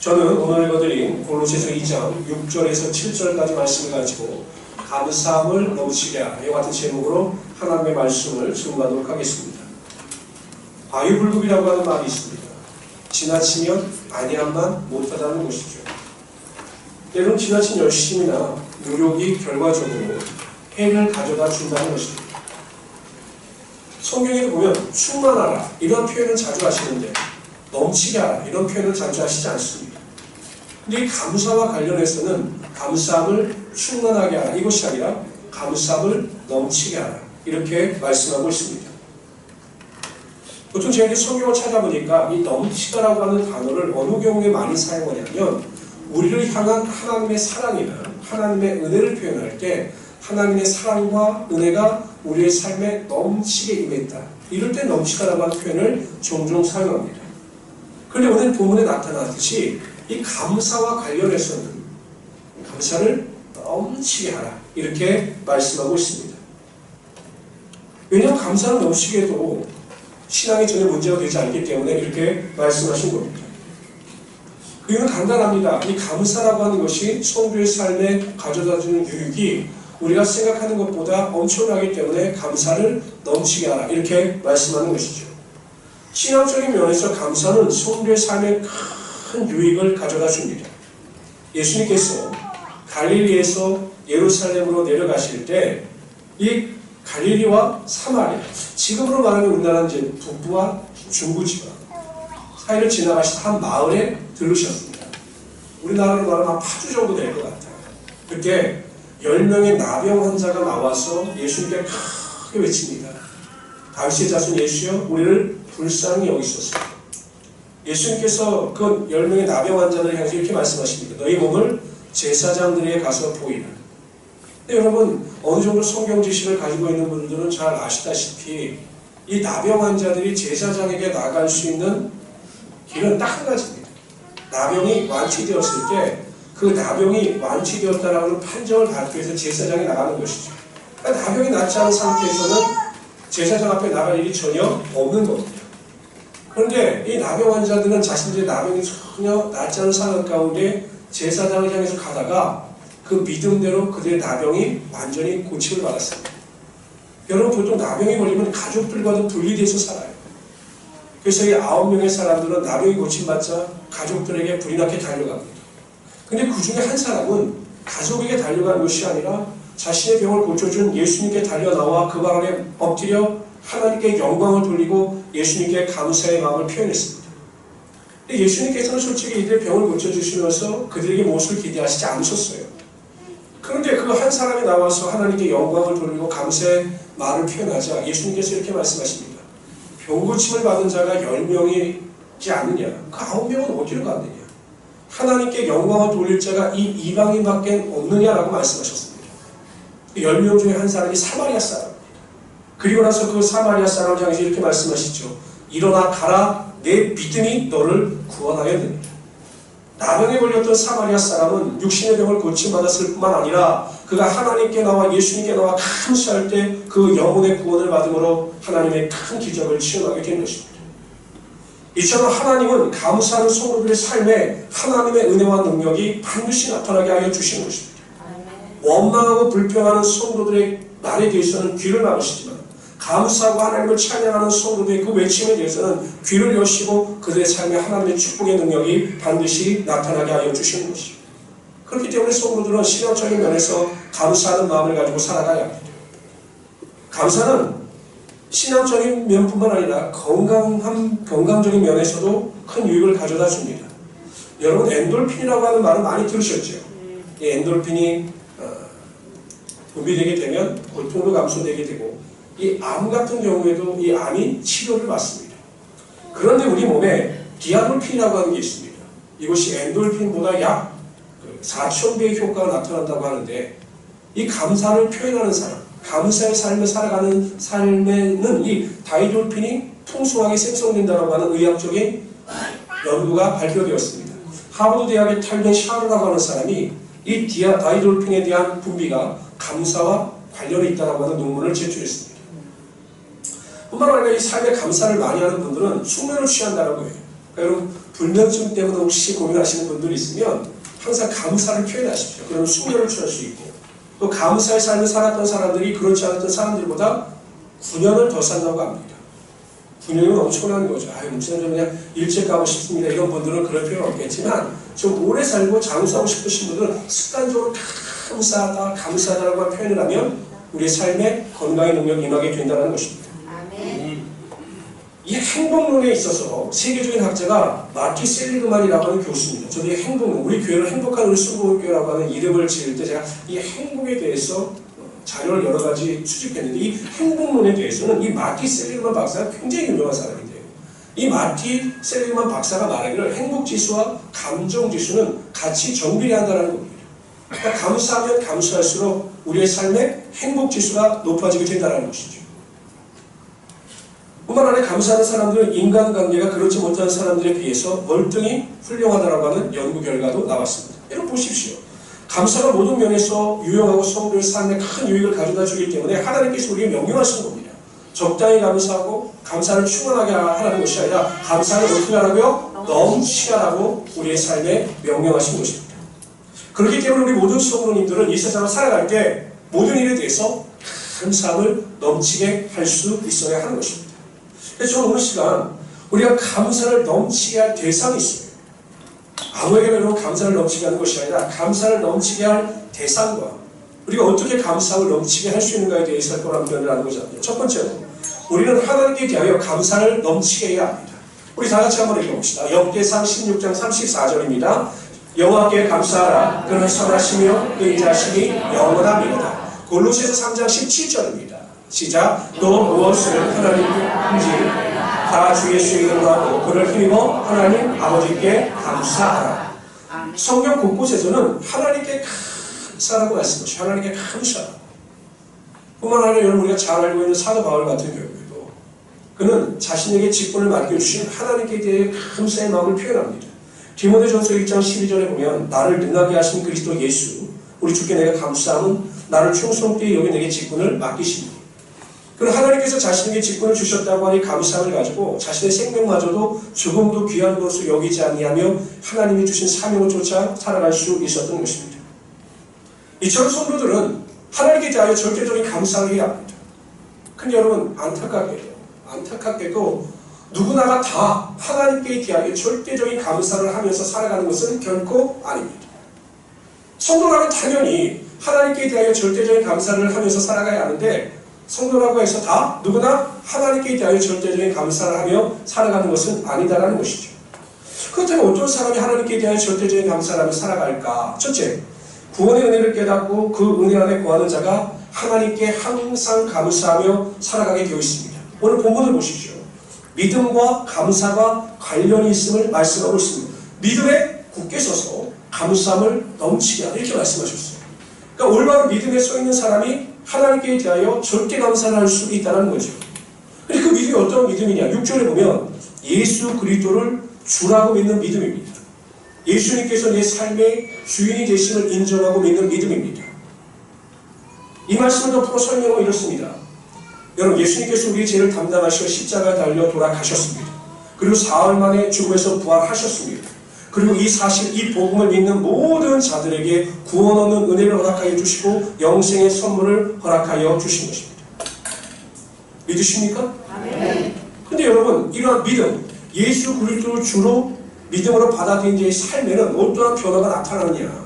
저는 오늘 읽어드린 골로새서 2장 6절에서 7절까지 말씀을 가지고 감사함을 넘치게 하라 이와 같은 제목으로 하나님의 말씀을 증거하도록 하겠습니다. 과유불급이라고 하는 말이 있습니다. 지나치면 아니함만 못하다는 것이죠. 때로는 지나친 열심이나 노력이 결과적으로 해를 가져다 준다는 것입니다. 성경에 보면 충만하라 이런 표현을 자주 하시는데 넘치게 하라 이런 표현을 자주 하시지 않습니다. 근데 이 감사와 관련해서는 감사함을 충만하게 하라 이것이 아니라 감사함을 넘치게 하라 이렇게 말씀하고 있습니다. 보통 제가 성경을 찾아보니까 이 넘치다라고 하는 단어를 어느 경우에 많이 사용하냐면 우리를 향한 하나님의 사랑이나 하나님의 은혜를 표현할 때 하나님의 사랑과 은혜가 우리의 삶에 넘치게 임했다. 이럴 때 넘치다라고 하는 표현을 종종 사용합니다. 그런데 오늘 본문에 나타나듯이 이 감사와 관련해서는 감사를 넘치게 하라. 이렇게 말씀하고 있습니다. 왜냐하면 감사는 넘치게 해도 신앙이 전혀 문제가 되지 않기 때문에 이렇게 말씀하신 겁니다. 그 이유는 간단합니다. 이 감사라고 하는 것이 성도의 삶에 가져다주는 유익이 우리가 생각하는 것보다 엄청나기 때문에 감사를 넘치게 하라. 이렇게 말씀하는 것이죠. 신앙적인 면에서 감사는 성도의 삶에 큰 유익을 가져다 줍니다. 예수님께서 갈릴리에서 예루살렘으로 내려가실 때 이 갈릴리와 사마리아, 지금으로 말하면 우리나라는 이제 북부와 중부지방 사이를 지나가신 한 마을에 들르셨습니다. 우리나라로 말하면 한 파주 정도 될 것 같아요. 그때 10명의 나병 환자가 나와서 예수님께 크게 외칩니다. 다윗의 자손 예수여 우리를 불쌍히 여기소서. 예수님께서 그 10명의 나병 환자들을 향해서 이렇게 말씀하십니다. 너희 몸을 제사장들에게 가서 보이라. 근데 여러분 어느 정도 성경 지식을 가지고 있는 분들은 잘 아시다시피 이 나병 환자들이 제사장에게 나갈 수 있는 길은 딱 한 가지입니다. 나병이 완치되었을 때 그 나병이 완치되었다라는 판정을 받기 위해서 제사장이 나가는 것이죠. 그러니까 나병이 낫지 않은 상태에서는 제사장 앞에 나갈 일이 전혀 없는 겁니다. 그런데 이 나병 환자들은 자신들의 나병이 전혀 낫지 않은 상황 가운데 제사장을 향해서 가다가 그 믿음대로 그들의 나병이 완전히 고침을 받았습니다. 여러분 보통 나병이 걸리면 가족들과도 분리돼서 살아요. 그래서 이 9명의 사람들은 나병이 고침받자 가족들에게 불이 나게 달려갑니다. 근데 그 중에 한 사람은 가족에게 달려간 것이 아니라 자신의 병을 고쳐준 예수님께 달려나와 그 발 아래 엎드려 하나님께 영광을 돌리고 예수님께 감사의 마음을 표현했습니다. 예수님께서는 솔직히 이들의 병을 고쳐주시면서 그들에게 무엇을 기대하시지 않으셨어요. 그런데 그 한 사람이 나와서 하나님께 영광을 돌리고 감사의 말을 표현하자 예수님께서 이렇게 말씀하십니다. 병 고침을 받은 자가 10명이지 않느냐? 그 9명은 어디로 갔느냐? 하나님께 영광을 돌릴 자가 이 이방인밖에 없느냐라고 말씀하셨습니다. 10명 중에 한 사람이 사마리아 사람입니다. 그리고 나서 그 사마리아 사람을 향해서 이렇게 말씀하시죠. 일어나 가라 내 믿음이 너를 구원하였느니라. 나병에 걸렸던 사마리아 사람은 육신의 병을 고침받았을 뿐만 아니라 그가 하나님께 나와 예수님께 나와 감사할 때 그 영혼의 구원을 받음으로 하나님의 큰 기적을 체험하게 된 것입니다. 이처럼 하나님은 감사하는 성도들의 삶에 하나님의 은혜와 능력이 반드시 나타나게 하여 주시는 것입니다. 원망하고 불평하는 성도들의 말에 대해서는 귀를 막으시지만 감사하고 하나님을 찬양하는 성도들의 그 외침에 대해서는 귀를 여시고 그들의 삶에 하나님의 축복의 능력이 반드시 나타나게 하여 주시는 것입니다. 그렇기 때문에 성도들은 신앙적인 면에서 감사하는 마음을 가지고 살아가야 합니다. 감사는 신앙적인 면뿐만 아니라 건강적인 면에서도 큰 유익을 가져다 줍니다. 여러분 엔돌핀이라고 하는 말은 많이 들으셨죠? 이 엔돌핀이 분비되게 되면 고통도 감소되게 되고 이 암 같은 경우에도 이 암이 치료를 받습니다. 그런데 우리 몸에 디아돌핀이라고 하는 게 있습니다. 이것이 엔돌핀보다 약 4,000배의 효과가 나타난다고 하는데 이 감사를 표현하는 사람, 감사의 삶을 살아가는 삶에는 이 다이돌핀이 풍성하게 생성된다고 하는 의학적인 연구가 발표되었습니다. 하버드 대학의 탈된 샤르라고 하는 사람이 이 다이돌핀에 대한 분비가 감사와 관련이 있다고 하는 논문을 제출했습니다. 뿐만 아니라 이 삶에 감사를 많이 하는 분들은 숙면을 취한다고 해요. 여러분 불면증 때문에 혹시 고민하시는 분들이 있으면 항상 감사를 표현하십시오. 그러면 숙면을 취할 수 있고, 또 감사의 삶을 살았던 사람들이 그렇지 않았던 사람들보다 9년을 더 산다고 합니다. 9년이면 엄청난 거죠. 아유, 목사님 그냥 일찍 가고 싶습니다. 이런 분들은 그럴 필요는 없겠지만 좀 오래 살고 장수하고 싶으신 분들은 습관적으로 감사하다, 감사하다라고 표현을 하면 우리의 삶에 건강의 능력이 임하게 된다는 것입니다. 이 행복론에 있어서 세계적인 학자가 마티 셀리그만이라고 하는 교수입니다. 저도 이 행복론, 우리 교회를 행복한 우리 순복음교회라고 하는 이름을 지을 때 제가 이 행복에 대해서 자료를 여러 가지 수집했는데, 이 행복론에 대해서는 이 마티 셀리그만 박사가 굉장히 유명한 사람인데요. 이 마티 셀리그만 박사가 말하기를 행복지수와 감정지수는 같이 정비례한다는 겁니다. 그러니까 감사하면 감사할수록 우리의 삶의 행복지수가 높아지게 된다는 것이죠. 뿐만 아니라 감사하는 사람들은 인간관계가 그렇지 못한 사람들에 비해서 월등히 훌륭하다고 하는 연구 결과도 나왔습니다. 여러분 보십시오. 감사가 모든 면에서 유용하고 성도의 삶에 큰 유익을 가져다 주기 때문에 하나님께서 우리에게 명령하시는 겁니다. 적당히 감사하고 감사를 충만하게 하라는 것이 아니라 감사를 어떻게 하라고요? 넘치게 하라고 우리의 삶에 명령하신 것입니다. 그렇기 때문에 우리 모든 성도님들은 이 세상을 살아갈 때 모든 일에 대해서 감사함을 넘치게 할 수 있어야 하는 것입니다. 그래서 저는 오늘 시간 우리가 감사를 넘치게 할 대상이 있어요. 아무에게나 여러분 감사를 넘치게 하는 것이 아니라 감사를 넘치게 할 대상과 우리가 어떻게 감사를 넘치게 할 수 있는가에 대해서 그런 표현을 하는 거잖아요. 첫 번째로 우리는 하나님께 대하여 감사를 넘치게 해야 합니다. 우리 다 같이 한번 읽어봅시다. 역대상 16장 34절입니다. 여호와께 감사하라. 그는 선하시며 그 인자심이 영원합니다. 골로새서 3장 17절입니다. 시작. 또 무엇을 하나님께 한지 다 주 예수의 이름으로 하고 그를 힘입어 하나님 아버지께 감사하라. 성경 곳곳에서는 하나님께 감사라고 말씀하시죠. 하나님께 감사하라. 뿐만 아니라 여러분 우리가 잘 알고 있는 사도 바울 같은 경우에도 그는 자신에게 직분을 맡겨주신 하나님께 대해 감사의 마음을 표현합니다. 디모데전서 1장 12절에 보면 나를 능하게 하신 그리스도 예수 우리 주께 내가 감사함은 나를 충성되이 여기 내게 직분을 맡기십니다. 그럼 하나님께서 자신에게 직분을 주셨다고 하니 감사함을 가지고 자신의 생명마저도 조금도 귀한 것으로 여기지 아니하며 하나님이 주신 사명을 쫓아 살아갈 수 있었던 것입니다. 이처럼 성도들은 하나님께 대하여 절대적인 감사를 해야 합니다. 근데 여러분 안타깝게도 누구나가 다 하나님께 대하여 절대적인 감사를 하면서 살아가는 것은 결코 아닙니다. 성도라면 당연히 하나님께 대하여 절대적인 감사를 하면서 살아가야 하는데 성도라고 해서 다 누구나 하나님께 대하여 절대적인 감사를 하며 살아가는 것은 아니다라는 것이죠. 그렇다면 어떤 사람이 하나님께 대하여 절대적인 감사를 하며 살아갈까? 첫째, 구원의 은혜를 깨닫고 그 은혜 안에 거하는 자가 하나님께 항상 감사하며 살아가게 되어 있습니다. 오늘 본문을 보십시오. 믿음과 감사가 관련이 있음을 말씀하고 있습니다. 믿음에 굳게 서서 감사함을 넘치게 하라 이렇게 말씀하셨어요. 그러니까 올바로 믿음에 서 있는 사람이 하나님께 대하여 절대 감사를 할 수 있다는 거죠. 근데 그 믿음이 어떤 믿음이냐? 6절에 보면 예수 그리스도를 주라고 믿는 믿음입니다. 예수님께서 내 삶의 주인이 되심을 인정하고 믿는 믿음입니다. 이 말씀을 더 풀어 설명하고 이렇습니다. 여러분 예수님께서 우리의 죄를 담당하시어 십자가에 달려 돌아가셨습니다. 그리고 사흘 만에 죽음에서 부활하셨습니다. 그리고 이 사실, 이 복음을 믿는 모든 자들에게 구원 얻는 은혜를 허락하여 주시고 영생의 선물을 허락하여 주신 것입니다. 믿으십니까? 아멘. 근데 여러분 이러한 믿음, 예수 그리스도를 주로 믿음으로 받아들인 자의 삶에는 어떠한 변화가 나타나느냐?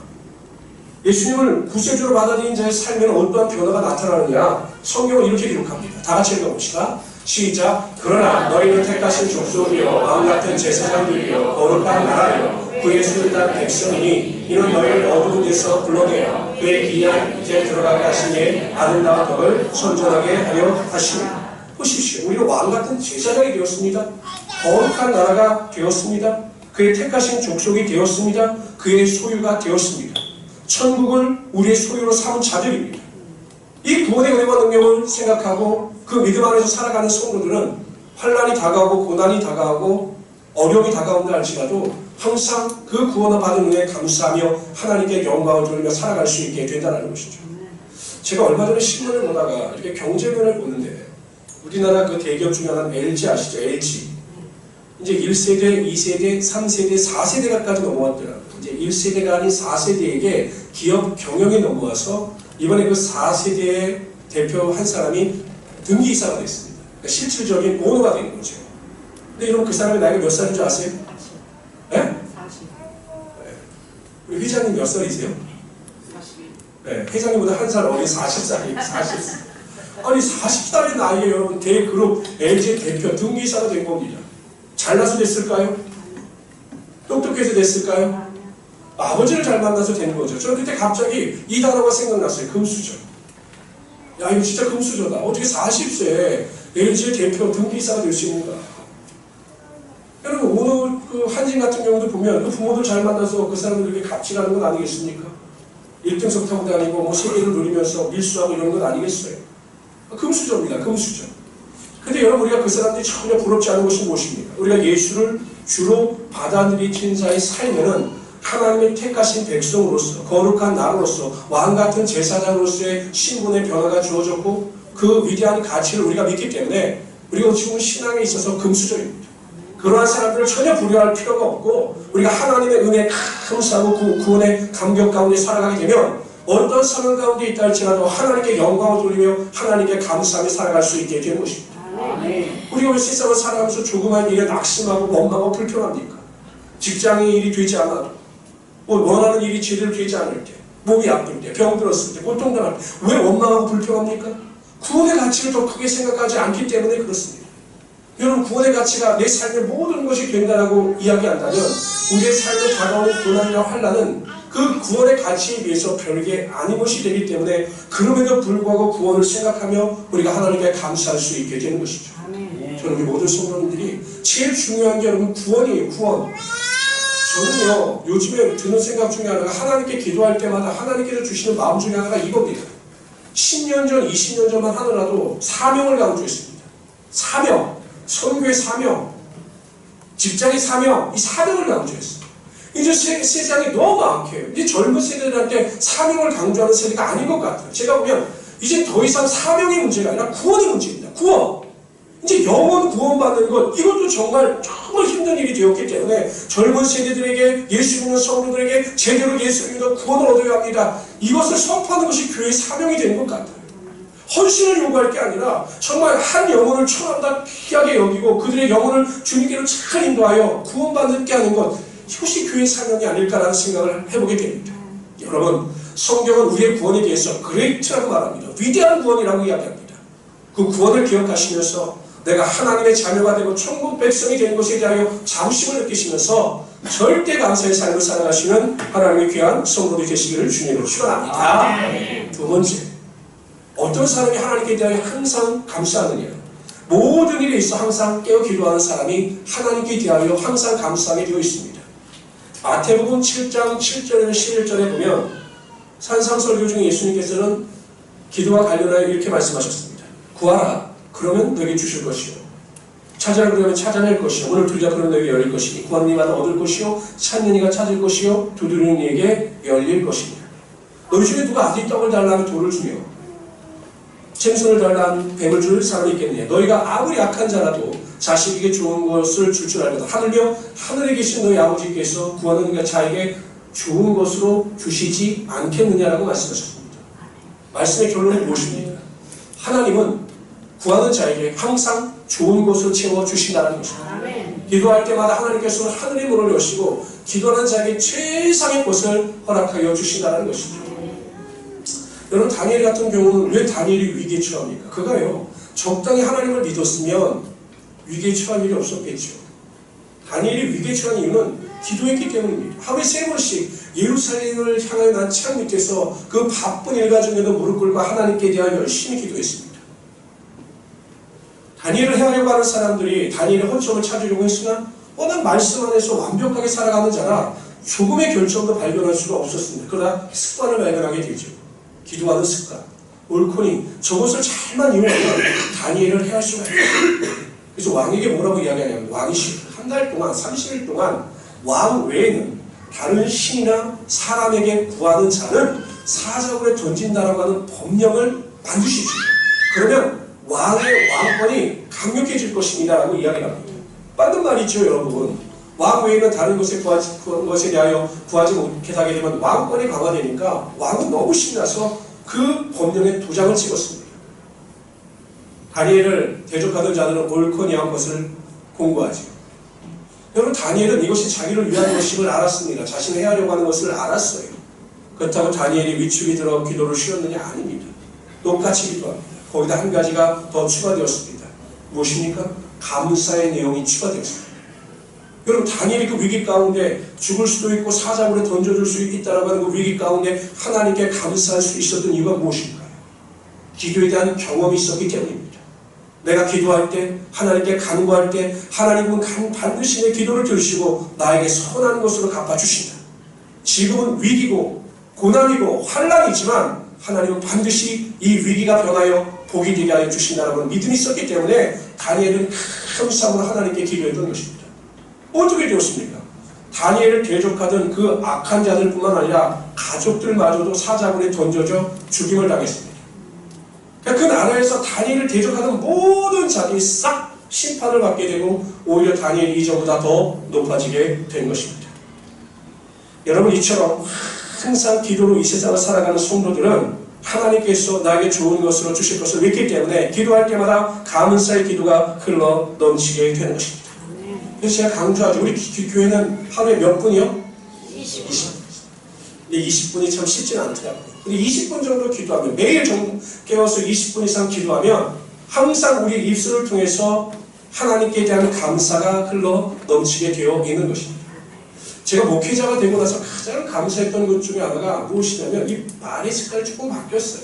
예수님을 구세주로 받아들인 자의 삶에는 어떠한 변화가 나타나느냐? 성경은 이렇게 기록합니다. 다 같이 읽어봅시다. 시작. 그러나 너희는 택하신 족속이요 왕같은 제사장들이요 거룩한 나라요 그의 소유한 백성이니 이는 너희를 어두운 데서 불러내어 그의 기이한 이제 들어가게 하시니 아름다운 덕을 선전하게 하려 하시니. 보십시오. 우리는 왕같은 제사장이 되었습니다. 거룩한 나라가 되었습니다. 그의 택하신 족속이 되었습니다. 그의 소유가 되었습니다. 천국을 우리의 소유로 삼은 자들입니다. 이 구원의 은혜와 능력을 생각하고 그 믿음 안에서 살아가는 성도들은 환난이 다가오고 고난이 다가오고 어려움이 다가온다 할지라도 항상 그 구원을 받은 은혜에 감사하며 하나님께 영광을 돌리며 살아갈 수 있게 된다는 것이죠. 제가 얼마 전에 신문을 보다가 이렇게 경제면을 보는데 우리나라 그 대기업 중에 하나는 LG 아시죠? LG. 이제 1세대, 2세대, 3세대, 4세대가까지 넘어왔더라고요. 이제 1세대가 아닌 4세대에게 기업 경영이 넘어와서 이번에 그 4세대의 대표 한 사람이 등기이사가 됐습니다. 그러니까 실질적인 오너가 된 거죠. 근데 여러분 그 사람의 나이가 몇 살인 줄 아세요? 네? 40. 우리 회장님 몇 살이세요? 41. 네, 회장님보다 한 살 어린 40살이에요. 40살. 아니 40살의 나이에 여러분 대그룹 LG 대표 등기이사가 된 겁니다. 잘나서 됐을까요? 똑똑해서 됐을까요? 아버지를 잘 만나서 된 거죠. 저는 그때 갑자기 이 단어가 생각났어요. 금수저. 야 이거 진짜 금수저다. 어떻게 40세에 LG 대표 등기이사가 될 수 있는가? 여러분 오늘 그 한진 같은 경우도 보면 그 부모들 잘 만나서 그 사람들에게 갑질하는 건 아니겠습니까? 1등석 타고 다니고 뭐 세계를 누리면서 밀수하고 이런 건 아니겠어요? 금수저입니다. 금수저. 근데 여러분 우리가 그 사람들이 전혀 부럽지 않은 것이 무엇입니까? 우리가 예수를 주로 받아들이는 자의 삶에는 하나님의 택하신 백성으로서 거룩한 나로서 왕같은 제사장으로서의 신분의 변화가 주어졌고 그 위대한 가치를 우리가 믿기 때문에 우리가 지금 신앙에 있어서 금수저입니다. 그러한 사람들을 전혀 부려할 필요가 없고 우리가 하나님의 은혜에 감사하고 구원의 감격 가운데 살아가게 되면 어떤 상황 가운데 있다 할지라도 하나님께 영광을 돌리며 하나님께 감사하며 살아갈 수 있게 되는 것입니다. 우리가 왜 세상을 살아가면서 조그만 일에 낙심하고 원망하고 불편합니까? 직장의 일이 되지 않아도 뭐 원하는 일이 제대로 되지 않을 때 몸이 아플 때 병들었을 때 고통당할 때 왜 원망하고 불평합니까? 구원의 가치를 더 크게 생각하지 않기 때문에 그렇습니다. 여러분 구원의 가치가 내 삶의 모든 것이 된다라고 이야기한다면 우리의 삶에 다가오는 고난이나 환난은 그 구원의 가치에 비해서 별게 아닌 것이 되기 때문에 그럼에도 불구하고 구원을 생각하며 우리가 하나님께 감사할 수 있게 되는 것이죠. 저는 우리 모든 성도님들이 제일 중요한 게 여러분 구원이에요. 구원. 저는요 요즘에 드는 생각 중에 하나가 하나님께 기도할 때마다 하나님께서 주시는 마음 중에 하나가 이겁니다. 10년 전, 20년 전만 하더라도 사명을 강조했습니다. 사명, 선교의 사명, 직장의 사명, 이 사명을 강조했어요. 이제 세상이 너무 많게요. 이제 젊은 세대들한테 사명을 강조하는 세대가 아닌 것 같아요. 제가 보면 이제 더 이상 사명의 문제가 아니라 구원의 문제입니다. 구원. 이제 영원 구원받는 것, 이것도 정말 힘든 일이 되었기 때문에 젊은 세대들에게 예수 믿는 성도들에게 제대로 예수 믿어 구원을 얻어야 합니다. 이것을 선포하는 것이 교회의 사명이 된 것 같아요. 헌신을 요구할 게 아니라 정말 한 영혼을 천하보다 귀하게 여기고 그들의 영혼을 주님께로 잘 인도하여 구원받게 하는 것, 이것이 교회의 사명이 아닐까라는 생각을 해보게 됩니다. 여러분, 성경은 우리의 구원에 대해서 그레이트라고 말합니다. 위대한 구원이라고 이야기합니다. 그 구원을 기억하시면서 내가 하나님의 자녀가 되고 천국 백성이 된 것에 대하여 자부심을 느끼시면서 절대 감사의 삶을 살아가시는 하나님의 귀한 성도들 되시기를 주님으로 축원합니다. 두 번째, 어떤 사람이 하나님께 대하여 항상 감사하느냐? 모든 일에 있어 항상 깨어 기도하는 사람이 하나님께 대하여 항상 감사하게 되어 있습니다. 마태복음 7장 7절에서 11절에 보면 산상설교 중에 예수님께서는 기도와 관련하여 이렇게 말씀하셨습니다. 구하라, 그러면 너에게 주실 것이요. 찾으라, 그러면 찾아낼 것이요. 문을 두드리라, 그러면 너에게 열릴 것이니 구하는 이마다 얻을 것이요. 찾는 이가 찾을 것이요. 두드리는 이에게 열릴 것이니. 너희 중에 누가 아들이 떡을 달라면 돌을 주며 생선을 달라는 뱀을 줄 사람이 있겠느냐. 너희가 아무리 약한 자라도 자식에게 좋은 것을 줄 줄 알거든. 하늘에 계신 너희 아버지께서 구하는 자에게 좋은 것으로 주시지 않겠느냐라고 말씀하셨습니다. 말씀의 결론은 무엇입니까? 하나님은 구하는 자에게 항상 좋은 것을 채워주신다는 것입니다. 기도할 때마다 하나님께서는 하늘의 문을 여시고 기도하는 자에게 최상의 것을 허락하여 주신다는 것이죠. 여러분, 다니엘 같은 경우는 왜 다니엘이 위기에 처합니까? 그가요, 적당히 하나님을 믿었으면 위기에 처할 일이 없었겠죠. 다니엘이 위기에 처한 이유는 기도했기 때문입니다. 하루에 3번씩 예루살렘을 향하여 난 창 밑에서 그 바쁜 일과 중에도 무릎 꿇고 하나님께 대하여 열심히 기도했습니다. 다니엘을 해하려고 하는 사람들이 다니엘의 허점을 찾으려고 했으나 워낙 말씀 안에서 완벽하게 살아가는 자라 조금의 결점도 발견할 수가 없었습니다. 그러나 습관을 발견하게 되죠. 기도하는 습관. 옳거니 저것을 잘만 이용하면 다니엘을 해할 수가 있어요. 그래서 왕에게 뭐라고 이야기하냐면 왕이 한 달 동안 30일 동안 왕 외에는 다른 신이나 사람에게 구하는 자는 사자굴에 던진다라고 하는 법령을 만드십시오. 그러면 왕의 왕권이 강력해질 것입니다 라고 이야기합니다. 맞는 말이죠, 여러분. 왕 외에는 다른 것에 대하여 구하지 못하게 되면 왕권이 강화되니까 왕은 너무 신나서 그 법령에 도장을 찍었습니다. 다니엘을 대적하던 자들은 옳고 그러한 것을 공부하죠. 여러분, 다니엘은 이것이 자기를 위한 것임을 알았습니다. 자신이 해하려고 하는 것을 알았어요. 그렇다고 다니엘이 위축이 들어 기도를 쉬었느냐? 아닙니다. 똑같이 기도합니다. 거기다 한 가지가 더 추가되었습니다. 무엇입니까? 감사의 내용이 추가되었습니다. 여러분, 다니엘이 그 위기 가운데 죽을 수도 있고 사자굴에 던져줄 수 있다라고 하는 그 위기 가운데 하나님께 감사할 수 있었던 이유가 무엇일까요? 기도에 대한 경험이 있었기 때문입니다. 내가 기도할 때, 하나님께 간구할 때 하나님은 반드시 내 기도를 들으시고 나에게 선한 것으로 갚아주신다. 지금은 위기고 고난이고 환난이지만 하나님은 반드시 이 위기가 변하여 복이 되게 하여 주신다는 믿음이 있었기 때문에 다니엘은 항상 하나님께 기도했던 것입니다. 어떻게 되었습니까? 다니엘을 대적하던 그 악한 자들뿐만 아니라 가족들마저도 사자굴에 던져져 죽임을 당했습니다. 그 나라에서 다니엘을 대적하던 모든 자들이 싹 심판을 받게 되고 오히려 다니엘이 이전보다 더 높아지게 된 것입니다. 여러분, 이처럼 항상 기도로 이 세상을 살아가는 성도들은 하나님께서 나에게 좋은 것으로 주실 것을 믿기 때문에 기도할 때마다 감사의 기도가 흘러 넘치게 되는 것입니다. 그래서 제가 강조하죠. 우리 교회는 하루에 몇 분이요? 20분. 근데 20분이 참 쉽지는 않더라고요. 근데 20분 정도 기도하면, 매일 깨워서 20분 이상 기도하면 항상 우리 입술을 통해서 하나님께 대한 감사가 흘러 넘치게 되어 있는 것입니다. 제가 목회자가 되고 나서 가장 감사했던 것 중에 하나가 무엇이냐면 이 말의 색깔이 조금 바뀌었어요.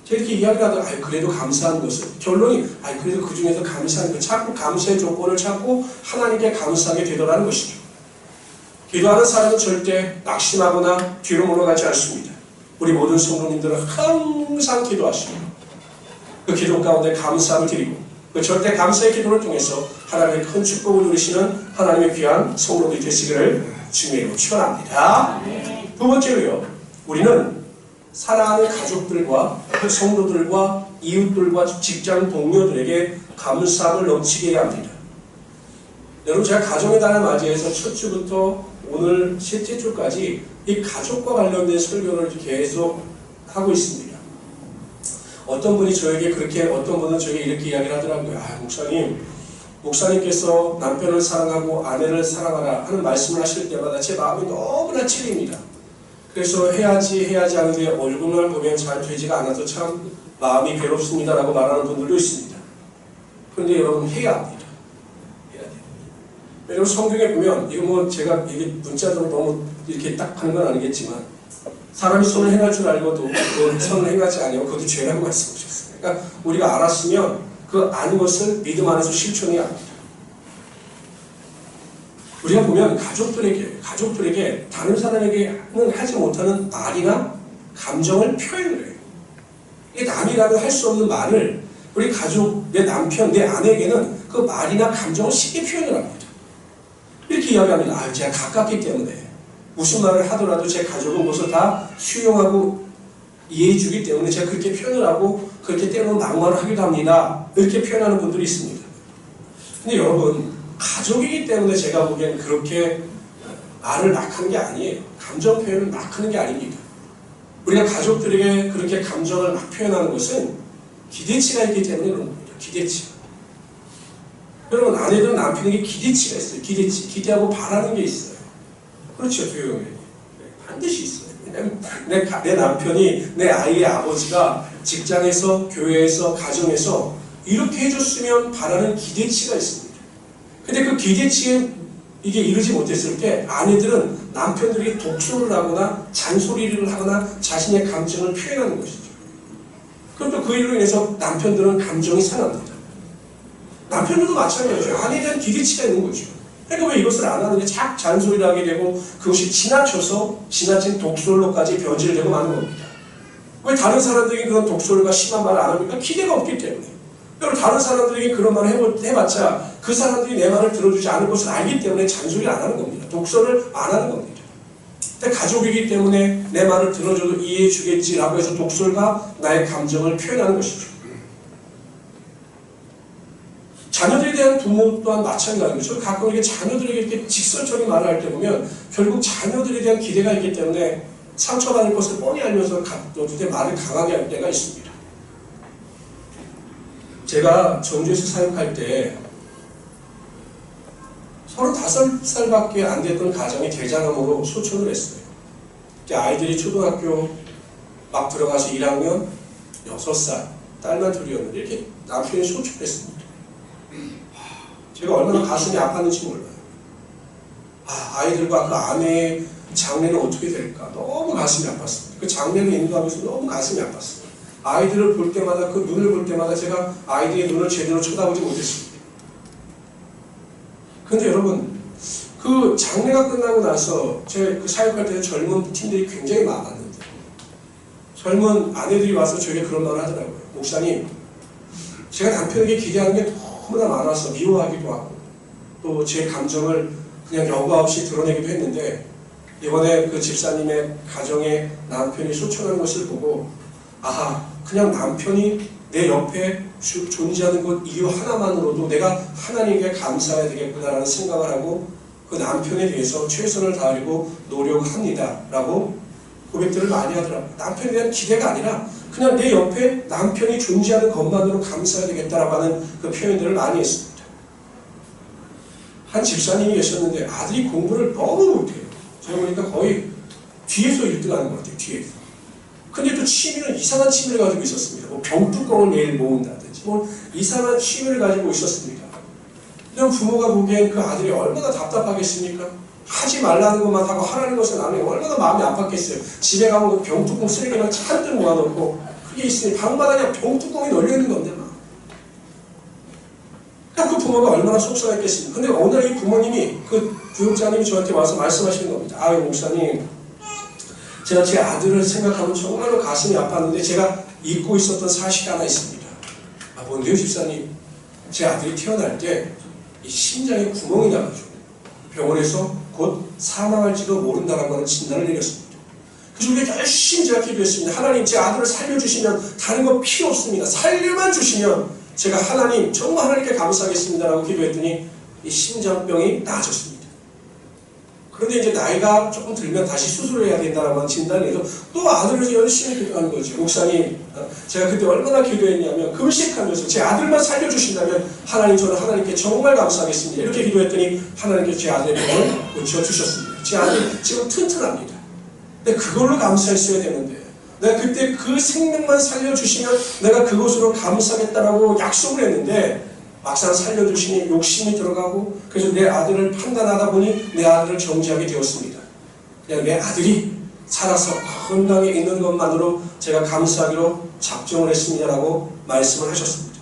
제가 이렇게 이야기를 하다가 그래도 감사한 것을, 결론이 그래도 그 중에서 감사한 것, 자꾸 감사의 조건을 찾고 하나님께 감사하게 되더라는 것이죠. 기도하는 사람은 절대 낙심하거나 뒤로 물러가지 않습니다. 우리 모든 성도님들은 항상 기도하시고 그 기도 가운데 감사함을 드리고 그 절대 감사의 기도를 통해서 하나님의 큰 축복을 누리시는 하나님의 귀한 성도들이 되시기를 주님의 이름으로 축원합니다. 두 번째로요, 우리는 사랑하는 가족들과 성도들과 이웃들과 직장 동료들에게 감사함을 넘치게 해야 합니다. 여러분, 제가 가정의 달을 맞이해서 첫 주부터 오늘 셋째 주까지 이 가족과 관련된 설교를 계속 하고 있습니다. 어떤 분이 저에게 그렇게, 어떤 분은 저에게 이렇게 이야기를 하더라고요. 목사님께서 남편을 사랑하고 아내를 사랑하라 하는 말씀을 하실 때마다 제 마음이 너무나 찔립니다. 그래서 해야지 하는데 얼굴만 보면 잘 되지가 않아서 참 마음이 괴롭습니다 라고 말하는 분들도 있습니다. 그런데 여러분, 해야 합니다. 해야 돼요. 여러분, 성경에 보면, 이거 제가 이게 문자로 너무 이렇게 딱 하는 건 아니겠지만, 사람이 선을 행할 줄 알고도 그 선을 행하지 아니하면 그것도 죄라고 말씀하셨어요. 그러니까 우리가 알았으면 그 아는 것을 믿음 안에서 실천해야 합니다. 우리가 보면 가족들에게 다른 사람에게는 하지 못하는 말이나 감정을 표현을 해요. 이게 남이라도 할 수 없는 말을 우리 가족, 내 남편, 내 아내에게는 그 말이나 감정을 쉽게 표현을 합니다. 이렇게 이야기합니다. 제가 가깝기 때문에 무슨 말을 하더라도 제 가족은 그것을 다 수용하고 이해해 주기 때문에 제가 그렇게 표현을 하고 그렇게 때로는 막말을 하기도 합니다. 이렇게 표현하는 분들이 있습니다. 근데 여러분, 가족이기 때문에 제가 보기엔 그렇게 말을 막 하는 게 아니에요. 감정 표현을 막 하는 게 아닙니다. 우리가 가족들에게 그렇게 감정을 막 표현하는 것은 기대치가 있기 때문에 그런 겁니다. 기대치. 여러분, 아내들은 남편에게 기대치가 있어요. 기대하고 바라는 게 있어요. 그렇죠, 조용히. 반드시 있어요. 내 남편이, 내 아이의 아버지가 직장에서, 교회에서, 가정에서 이렇게 해줬으면 바라는 기대치가 있습니다. 근데 그 기대치에 이게 이루지 못했을 때 아내들은 남편들이 독소를 하거나 잔소리를 하거나 자신의 감정을 표현하는 것이죠. 그럼 또 그 일로 인해서 남편들은 감정이 상합니다. 남편들도 마찬가지죠. 아내에 대한 기대치가 있는 거죠. 그러니까 왜 이것을 안 하는데 자꾸 잔소리를 하게 되고 그것이 지나친 독설로까지 변질되고 마는 겁니다. 왜 다른 사람들에게 그런 독설과 심한 말을 안 합니까? 기대가 없기 때문에. 여러분, 다른 사람들에게 그런 말을 해봤자 그 사람들이 내 말을 들어주지 않을 것을 알기 때문에 잔소리를 안 하는 겁니다. 독설을 안 하는 겁니다. 근데 가족이기 때문에 내 말을 들어줘도 이해해 주겠지라고 해서 독설과 나의 감정을 표현하는 것이죠. 자녀들에 대한 부모 또한 마찬가지로 저 가끔 이렇게 자녀들에게 이렇게 직설적인 말을 할 때 보면 결국 자녀들에 대한 기대가 있기 때문에 상처받을 것을 뻔히 알면서 그때 말을 강하게 할 때가 있습니다. 제가 전주에서 사역할 때 35살밖에 안 됐던 가정이 대장암으로 소천을 했어요. 아이들이 초등학교 막 들어가서 1학년 6살, 딸만 둘이었는데 이렇게 남편이 소천했습니다. 제가 얼마나 가슴이 아팠는지 몰라요. 아이들과 그 아내의 장례는 어떻게 될까? 너무 가슴이 아팠습니다. 그 장례를 인도하면서 너무 가슴이 아팠어요. 아이들을 볼 때마다 그 눈을 볼 때마다 제가 아이들의 눈을 제대로 쳐다보지 못했습니다. 근데 여러분, 그 장례가 끝나고 나서 제가 그 사역할 때 젊은 팀들이 굉장히 많았는데 젊은 아내들이 와서 저에게 그런 말을 하더라고요. 목사님, 제가 남편에게 기대하는 게 너무나 많아서 미워하기도 하고 또 제 감정을 그냥 여과 없이 드러내기도 했는데 이번에 그 집사님의 가정에 남편이 소천하는 것을 보고 그냥 남편이 내 옆에 존재하는 것 이유 하나만으로도 내가 하나님께 감사해야 되겠구나라는 생각을 하고 그 남편에 대해서 최선을 다하려고 노력합니다 라고 고백들을 많이 하더라고요. 남편에 대한 기대가 아니라 그냥 내 옆에 남편이 존재하는 것만으로 감사해야 되겠다라고 하는 그 표현들을 많이 했습니다. 한 집사님이 계셨는데 아들이 공부를 너무 못해요. 제가 보니까 거의 뒤에서 1등하는 것 같아요. 뒤에서. 근데 또 취미는 이상한 취미를 가지고 있었습니다. 뭐 병뚜껑을 매일 모은다든지 뭐 이상한 취미를 가지고 있었습니다. 그냥 부모가 보기엔 그 아들이 얼마나 답답하겠습니까? 하지 말라는 것만 하고 하라는 것은 안 해요. 얼마나 마음이 아팠겠어요. 집에 가면 그 병뚜껑 쓰레기만 잔뜩 모아놓고 그게 있으니 방마다 그냥 병뚜껑이 널려있는 건데 막. 그 부모가 얼마나 속상했겠습니까? 근데 어느 날 이 부모님이 그 교육자님이 저한테 와서 말씀하시는 겁니다. 목사님, 제가 제 아들을 생각하면 정말로 가슴이 아팠는데 제가 잊고 있었던 사실이 하나 있습니다. 뭔데요, 집사님? 제 아들이 태어날 때 이 심장에 구멍이 나가지고 병원에서 곧 사망할지도 모른다는 거는 진단을 내렸습니다. 그래서 우리가 열심히 제가 기도했습니다. 하나님, 제 아들을 살려주시면 다른 거 필요 없습니다. 살려만 주시면 제가 하나님, 정말 하나님께 감사하겠습니다라고 기도했더니 이 심장병이 나아졌습니다. 그런데 이제 나이가 조금 들면 다시 수술을 해야 된다라고 하는 진단을 해서 또 아들을 열심히 기도하는 거죠. 목사님, 제가 그때 얼마나 기도했냐면 금식하면서 제 아들만 살려주신다면 하나님, 저는 하나님께 정말 감사하겠습니다. 이렇게 기도했더니 하나님께서 제 아들의 병을 고쳐주셨습니다. 제 아들 지금 튼튼합니다. 근데 그걸로 감사했어야 되는데 내가 그때 그 생명만 살려주시면 내가 그것으로 감사하겠다라고 약속을 했는데 막상 살려주시니 욕심이 들어가고 그래서 내 아들을 판단하다 보니 내 아들을 정지하게 되었습니다. 그냥 내 아들이 살아서 건강에 있는 것만으로 제가 감사하기로 작정을 했습니다라고 말씀을 하셨습니다.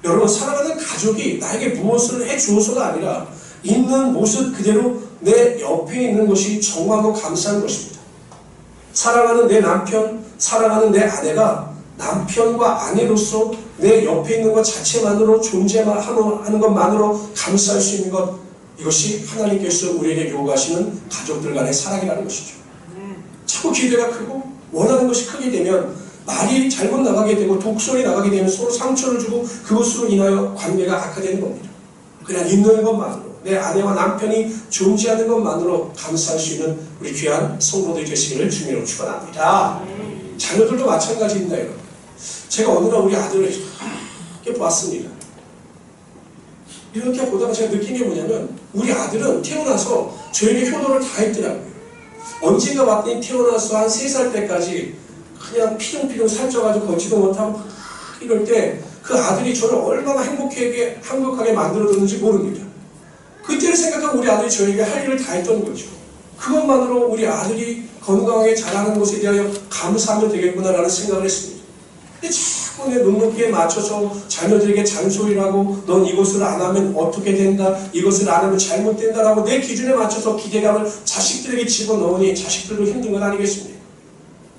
여러분, 사랑하는 가족이 나에게 무엇을 해주어서가 아니라 있는 모습 그대로 내 옆에 있는 것이 정말로 감사한 것입니다. 사랑하는 내 남편, 사랑하는 내 아내가 남편과 아내로서 내 옆에 있는 것 자체만으로 존재하는 것만으로 감사할 수 있는 것, 이것이 하나님께서 우리에게 요구하시는 가족들 간의 사랑이라는 것이죠. 자꾸 기대가 크고 원하는 것이 크게 되면 말이 잘못 나가게 되고 독설이 나가게 되면 서로 상처를 주고 그것으로 인하여 관계가 악화되는 겁니다. 그냥 있는 것만으로 내 아내와 남편이 존재하는 것만으로 감사할 수 있는 우리 귀한 성도들이 되시기를 주님으로 축원합니다. 자녀들도 마찬가지입니다. 여러분. 제가 어느 날 우리 아들을 이렇게 봤습니다. 이렇게 보다가 제가 느낀 게 뭐냐면 우리 아들은 태어나서 저에게 효도를 다 했더라고요. 언젠가 봤더니 태어나서 한 3살 때까지 그냥 피둥피둥 살쪄가지고 걷지도 못하고 이럴 때 그 아들이 저를 얼마나 행복하게 만들어줬는지 모릅니다. 그때를 생각하면 우리 아들이 저에게 할 일을 다 했던 거죠. 그것만으로 우리 아들이 건강하게 자라는 것에 대하여 감사하면 되겠구나라는 생각을 했습니다. 근데 자꾸 내 눈높이에 맞춰서 자녀들에게 잔소리를 하고 넌 이것을 안 하면 어떻게 된다, 이것을 안 하면 잘못된다라고 내 기준에 맞춰서 기대감을 자식들에게 집어넣으니 자식들도 힘든 건 아니겠습니까?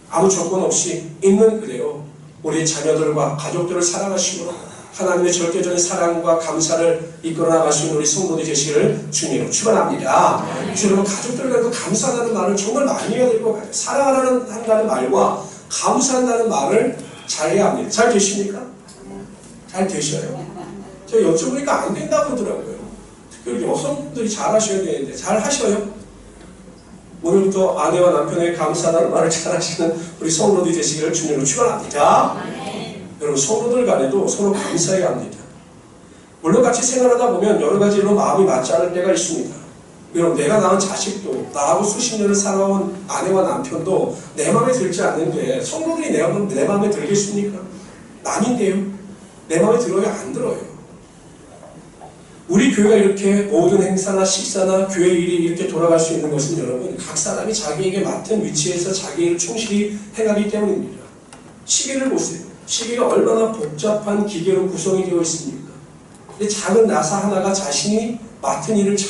아무 조건 없이 있는 그대로 우리 자녀들과 가족들을 사랑하시고 하나님의 절대적인 사랑과 감사를 이끌어 나갈 수 있는 우리 성도들이 되시기를 주님으로 축원합니다. 여러분, 가족들과 감사하다는 말을 정말 많이 해야 될 것 같아요. 사랑한다는 말과 감사한다는 말을 잘해야 합니다. 잘 되십니까? 잘 되셔요? 제가 여쭤보니까 안 된다고 그러더라고요. 특히 여성분들이 잘 하셔야 되는데 잘 하셔요? 오늘부터 아내와 남편에게 감사하다는 말을 잘 하시는 우리 성도들이 되시기를 주님으로 축원합니다. 여러분 성도들 간에도 서로 감사해야 합니다. 물론 같이 생활하다 보면 여러 가지 일로 마음이 맞지 않을 때가 있습니다. 여러분 내가 낳은 자식도 나하고 수십 년을 살아온 아내와 남편도 내 마음에 들지 않는데 성도들이 내 마음에 들겠습니까? 남인데요. 내 마음에 들어요? 안 들어요? 우리 교회가 이렇게 모든 행사나 식사나 교회 일이 이렇게 돌아갈 수 있는 것은 여러분 각 사람이 자기에게 맡은 위치에서 자기 일을 충실히 행하기 때문입니다. 시계를 보세요. 시계가 얼마나 복잡한 기계로 구성이 되어 있습니까? 근데 작은 나사 하나가 자신이 맡은 일을 잘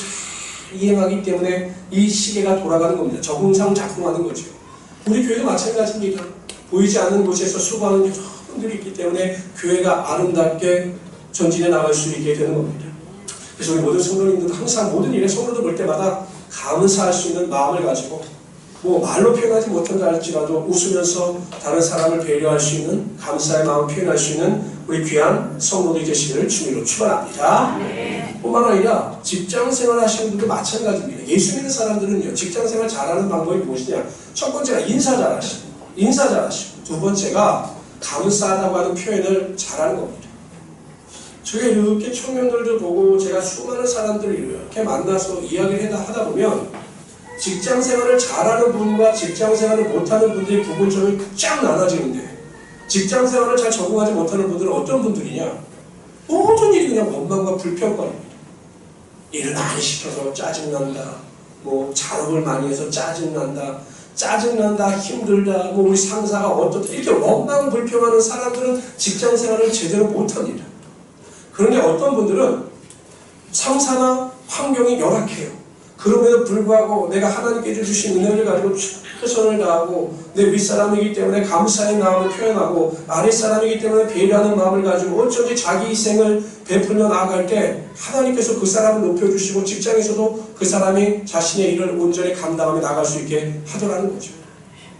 이행하기 때문에 이 시계가 돌아가는 겁니다. 적응상 작동하는 거죠. 우리 교회도 마찬가지입니다. 보이지 않는 곳에서 수고하는 여러분들이 있기 때문에 교회가 아름답게 전진해 나갈 수 있게 되는 겁니다. 그래서 우리 모든 성도님들도 항상 모든 일에 성도들 볼 때마다 감사할 수 있는 마음을 가지고 뭐 말로 표현하지 못한다 할지라도 웃으면서 다른 사람을 배려할 수 있는 감사의 마음을 표현할 수 있는 우리 귀한 성도들이 되시기를 주님으로 축원합니다. 뿐만 아니라 직장생활 하시는 분들도 마찬가지입니다. 예수 믿는 사람들은요 직장생활 잘하는 방법이 무엇이냐? 첫 번째가 인사 잘하시고 두 번째가 감사하다고 하는 표현을 잘하는 겁니다. 제가 이렇게 청년들도 보고 제가 수많은 사람들을 이렇게 만나서 이야기를 하다 보면 직장생활을 잘하는 분과 직장생활을 못하는 분들의 부분점이 쫙 나눠지는데 직장생활을 잘 적응하지 못하는 분들은 어떤 분들이냐? 모든 일이 그냥 원망과 불평거립니다. 일을 많이 시켜서 짜증난다. 뭐 잔업을 많이 해서 짜증난다. 힘들다. 뭐 우리 상사가 어떻다. 이렇게 원망 불평하는 사람들은 직장생활을 제대로 못합니다. 그런데 어떤 분들은 상사나 환경이 열악해요. 그럼에도 불구하고 내가 하나님께서 주신 은혜를 가지고 최선을 다하고 내 윗사람이기 때문에 감사의 마음을 표현하고 아랫사람이기 때문에 배려하는 마음을 가지고 어쩐지 자기 희생을 베풀며 나아갈 때 하나님께서 그 사람을 높여주시고 직장에서도 그 사람이 자신의 일을 온전히 감당하며 나갈 수 있게 하더라는 거죠.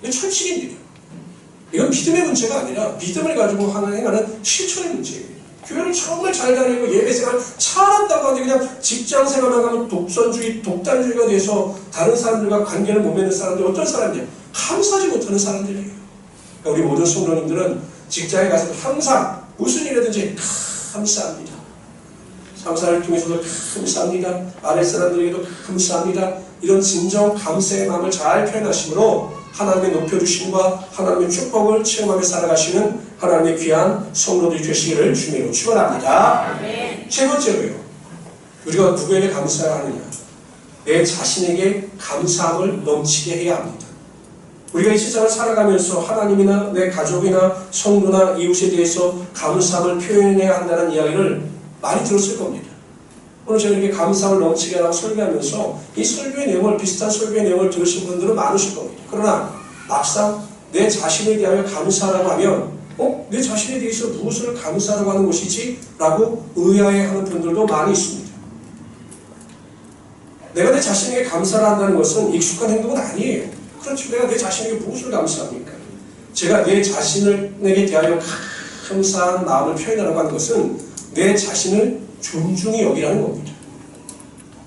이게 철칙입니다. 이건 믿음의 문제가 아니라 믿음을 가지고 행하는 실천의 문제예요. 교회를 정말 잘 다니고 예배생활 잘한다고 하는데 그냥 직장생활만 가면 독단주의가 돼서 다른 사람들과 관계를 못 맺는 사람들이 어떤 사람이냐? 감사하지 못하는 사람들이에요. 그러니까 우리 모든 성도님들은 직장에 가서 항상 무슨 일이든지 감사합니다. 상사를 통해서도 감사합니다. 아랫사람들에게도 감사합니다. 이런 진정 감사의 마음을 잘 표현하심으로 하나님의 높여주심과 하나님의 축복을 체험하며 살아가시는 하나님의 귀한 성도들이 되시기를 주님으로 축원합니다. 세 번째로요. 우리가 누구에게 감사해야 하느냐? 내 자신에게 감사함을 넘치게 해야 합니다. 우리가 이 세상을 살아가면서 하나님이나 내 가족이나 성도나 이웃에 대해서 감사함을 표현해야 한다는 이야기를 많이 들었을 겁니다. 오늘 제가 이렇게 감사함을 넘치게 하라고 설교하면서 이 설교의 내용을 비슷한 설교의 내용을 들으신 분들은 많으실 겁니다. 그러나 막상 내 자신에 대하여 감사하라고 하면 내 자신에 대해서 무엇을 감사하라고 하는 것이지? 라고 의아해하는 분들도 많이 있습니다. 내가 내 자신에게 감사를 한다는 것은 익숙한 행동은 아니에요. 그렇죠. 내가 내 자신에게 무엇을 감사합니까? 제가 내 자신에게 대하여 감사한 마음을 표현하라고 하는 것은 내 자신을 존중히 여기라는 겁니다.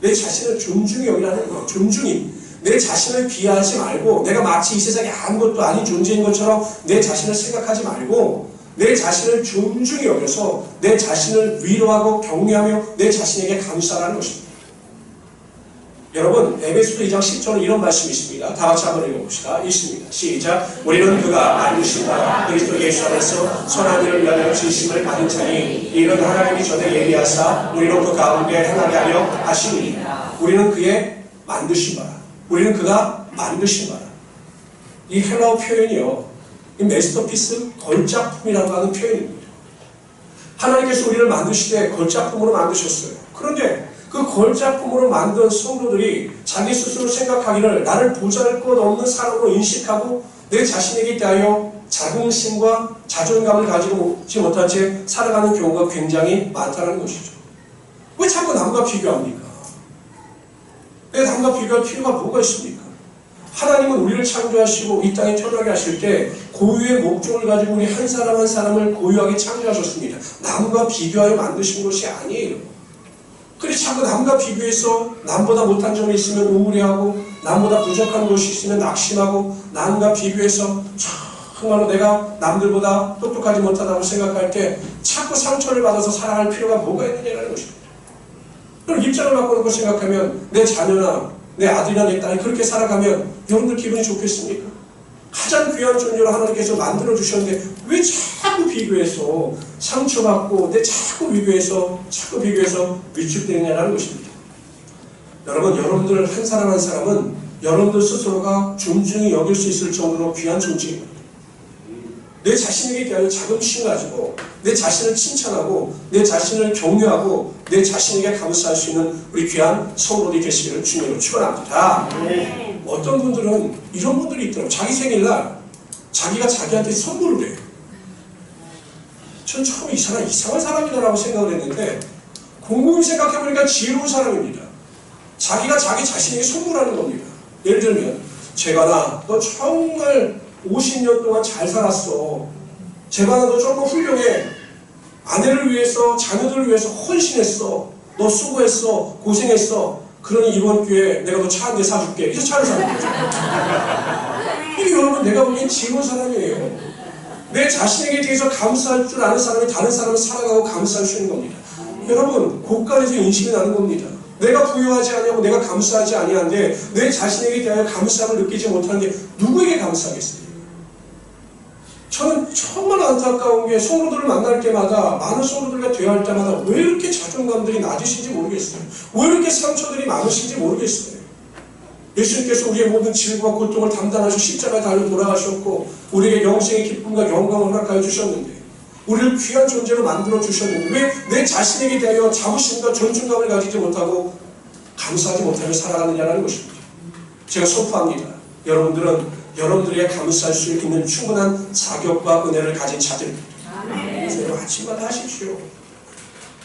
내 자신을 존중히 여기라는 거예요. 존중히. 내 자신을 비하하지 말고 내가 마치 이 세상에 아무것도 아닌 존재인 것처럼 내 자신을 생각하지 말고 내 자신을 존중히 여겨서 내 자신을 위로하고 격려하며 내 자신에게 감사하는 것입니다. 여러분 에베소서 2장 10절에 이런 말씀이 있습니다. 다 같이 한번 읽어봅시다. 읽습니다. 시작. 우리는 그가 만드신 바 그리스도 예수 안에서 선한 일을 위하여 진심을 가진 자니 이는 하나님이 전에 예비하사 우리로 그 가운데 행하게 하려 하시니 우리는 그의 만드신 바라. 우리는 그가 만드신 바라. 이 헬라어 표현이요. 이 메스터피스 걸작품이라고 하는 표현입니다. 하나님께서 우리를 만드시되 걸작품으로 만드셨어요. 그런데 그 걸작품으로 만든 성도들이 자기 스스로 생각하기를 나를 보잘것없는 사람으로 인식하고 내 자신에게 대하여 자긍심과 자존감을 가지고 오지 못한 채 살아가는 경우가 굉장히 많다는 것이죠. 왜 자꾸 남과 비교합니까? 왜 남과 비교할 필요가 뭐가 있습니까? 하나님은 우리를 창조하시고 이 땅에 태어나게 하실 때 고유의 목적을 가지고 우리 한 사람 한 사람을 고유하게 창조하셨습니다. 남과 비교하여 만드신 것이 아니에요. 그래 자꾸 남과 비교해서 남보다 못한 점이 있으면 우울해하고 남보다 부족한 것이 있으면 낙심하고 남과 비교해서 정말로 내가 남들보다 똑똑하지 못하다고 생각할 때 자꾸 상처를 받아서 살아갈 필요가 뭐가 있느냐는 것입니다. 그럼 입장을 바꿔놓고 생각하면 내 자녀나 내 아들이나 내 딸이 그렇게 살아가면 여러분들 기분이 좋겠습니까? 가장 귀한 존재로 하나님께서 만들어주셨는데 왜 자꾸 비교해서 상처받고 자꾸 비교해서 위축되느냐는 것입니다. 여러분, 여러분들 한 사람 한 사람은 여러분들 스스로가 존중히 여길 수 있을 정도로 귀한 존재입니다. 내 자신에게 대하여 자긍심 가지고 내 자신을 칭찬하고 내 자신을 격려하고 내 자신에게 감사할 수 있는 우리 귀한 성도들이 되시기를 주님으로 축원합니다. 어떤 분들은 이런 분들이 있더라고요. 자기 생일날 자기가 자기한테 선물을 해요. 전 처음에 이 사람 이상한 사람이다라고 생각을 했는데 곰곰이 생각해보니까 지혜로운 사람입니다. 자기가 자기 자신에게 선물하는 겁니다. 예를 들면 재관아 너 정말 50년 동안 잘 살았어. 재관아 너 정말 훌륭해. 아내를 위해서 자녀들을 위해서 헌신했어. 너 수고했어. 고생했어. 그러니 이번 기회에 내가 너 차 한 대 사줄게. 그래서 차를 사는 거죠. 이게 여러분 내가 보기엔 지혜로운 사람이에요. 내 자신에게 대해서 감사할 줄 아는 사람이 다른 사람을 사랑하고 감사할 수 있는 겁니다. 여러분 고간에서 인식이 나는 겁니다. 내가 부유하지 아니하고 내가 감사하지 아니한데 내 자신에게 대하여 감사함을 느끼지 못하는데 누구에게 감사하겠어요? 저는 정말 안타까운 게 성도들을 만날 때마다 많은 성도들과 대화할 때마다 왜 이렇게 자존감들이 낮으신지 모르겠어요. 왜 이렇게 상처들이 많으신지 모르겠어요. 예수님께서 우리의 모든 질과 고통을 담당하시고 십자가에 달려 돌아가셨고 우리에게 영생의 기쁨과 영광을 허락하여 주셨는데 우리를 귀한 존재로 만들어 주셨는데 왜 내 자신에게 대하여 자부심과 존중감을 가지지 못하고 감사하지 못하며 살아가느냐는 것입니다. 제가 선포합니다. 여러분들은 여러분들에게 감사할 수 있는 충분한 자격과 은혜를 가진 자들입니다. 그래서 여러분 아침마다 하십시오.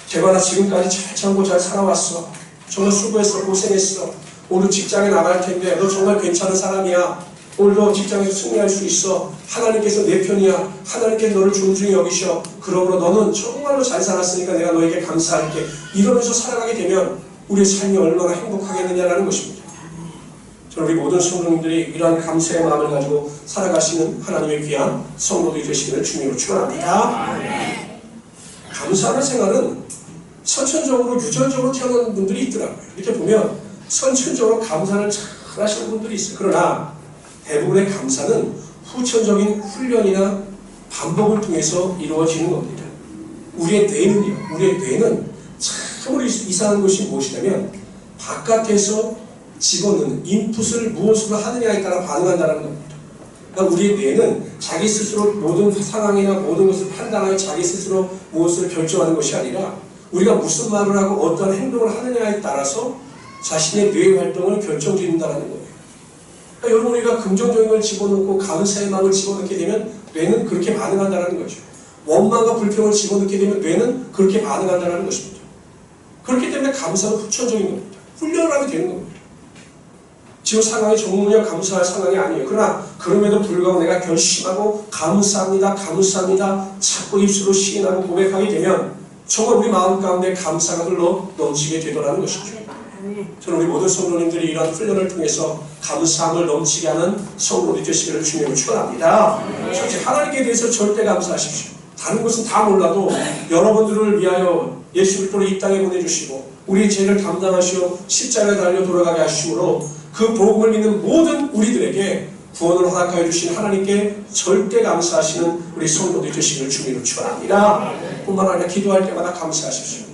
재관아 지금까지 잘 참고 잘 살아왔어. 정말 수고했어. 고생했어. 오늘 직장에 나갈 텐데 너 정말 괜찮은 사람이야. 오늘도 직장에서 승리할 수 있어. 하나님께서 내 편이야. 하나님께서 너를 존중히 여기셔. 그러므로 너는 정말로 잘 살았으니까 내가 너에게 감사할게. 이러면서 살아가게 되면 우리의 삶이 얼마나 행복하겠느냐라는 것입니다. 저는 우리 모든 성도님들이 이러한 감사의 마음을 가지고 살아가시는 하나님의 귀한 성도들이 되시기를 주님으로 축원합니다. 감사하는 생활은 선천적으로 유전적으로 태어난 분들이 있더라고요. 이렇게 보면 선천적으로 감사를 잘 하시는 분들이 있어요. 그러나 대부분의 감사는 후천적인 훈련이나 반복을 통해서 이루어지는 겁니다. 우리의 뇌는 참으로 이상한 것이 무엇이냐면 바깥에서 집어넣는 인풋을 무엇으로 하느냐에 따라 반응한다는 겁니다. 그러니까 우리의 뇌는 자기 스스로 모든 상황이나 모든 것을 판단하여 자기 스스로 무엇을 결정하는 것이 아니라 우리가 무슨 말을 하고 어떤 행동을 하느냐에 따라서 자신의 뇌의 활동을 결정짓는다는 거예요. 그러니까 여러분 우리가 긍정적인 걸 집어넣고 감사의 마음을 집어넣게 되면 뇌는 그렇게 반응한다는 거죠. 원망과 불평을 집어넣게 되면 뇌는 그렇게 반응한다는 것입니다. 그렇기 때문에 감사는 후천적인 겁니다. 훈련을 하게 되는 겁니다. 지금 상황이 정말 감사할 상황이 아니에요. 그러나 그럼에도 불구하고 내가 결심하고 감사합니다. 자꾸 입술로 시인하고 고백하게 되면 정말 우리 마음 가운데 감사가 흘러 넘치게 되더라는 것이죠. 저는 우리 모든 성도님들이 이러한 훈련을 통해서 감사함을 넘치게 하는 성도들이 되시기를 주님으로 축원합니다. 솔직히 하나님께 대해서 절대 감사하십시오. 다른 것은 다 몰라도 여러분들을 위하여 예수 그리스도를 이 땅에 보내주시고 우리의 죄를 담당하시어 십자가에 달려 돌아가게 하심으로 그 복음을 믿는 모든 우리들에게 구원을 허락하여 주신 하나님께 절대 감사하시는 우리 성도들이 되시기를 주님으로 축원합니다. 뿐만 아니라 기도할 때마다 감사하십시오.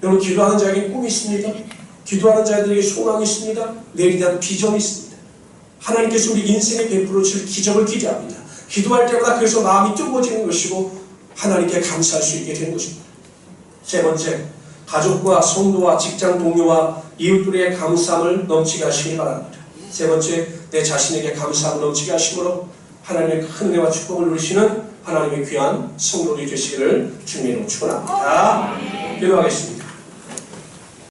여러분 기도하는 자에게 꿈이 있습니다. 기도하는 자들에게 소망이 있습니다. 내일에 대한 비전이 있습니다. 하나님께서 우리 인생에 베풀어 주실 기적을 기대합니다. 기도할 때마다 그래서 마음이 뜨거워지는 것이고 하나님께 감사할 수 있게 되는 것입니다. 세 번째, 가족과 성도와 직장 동료와 이웃들의 감사함을 넘치게 하시기 바랍니다. 세 번째, 내 자신에게 감사함을 넘치게 하심으로 하나님의 큰 은혜와 축복을 누리시는 하나님의 귀한 성도들이 되시기를 주님으로 축원합니다. 기도하겠습니다.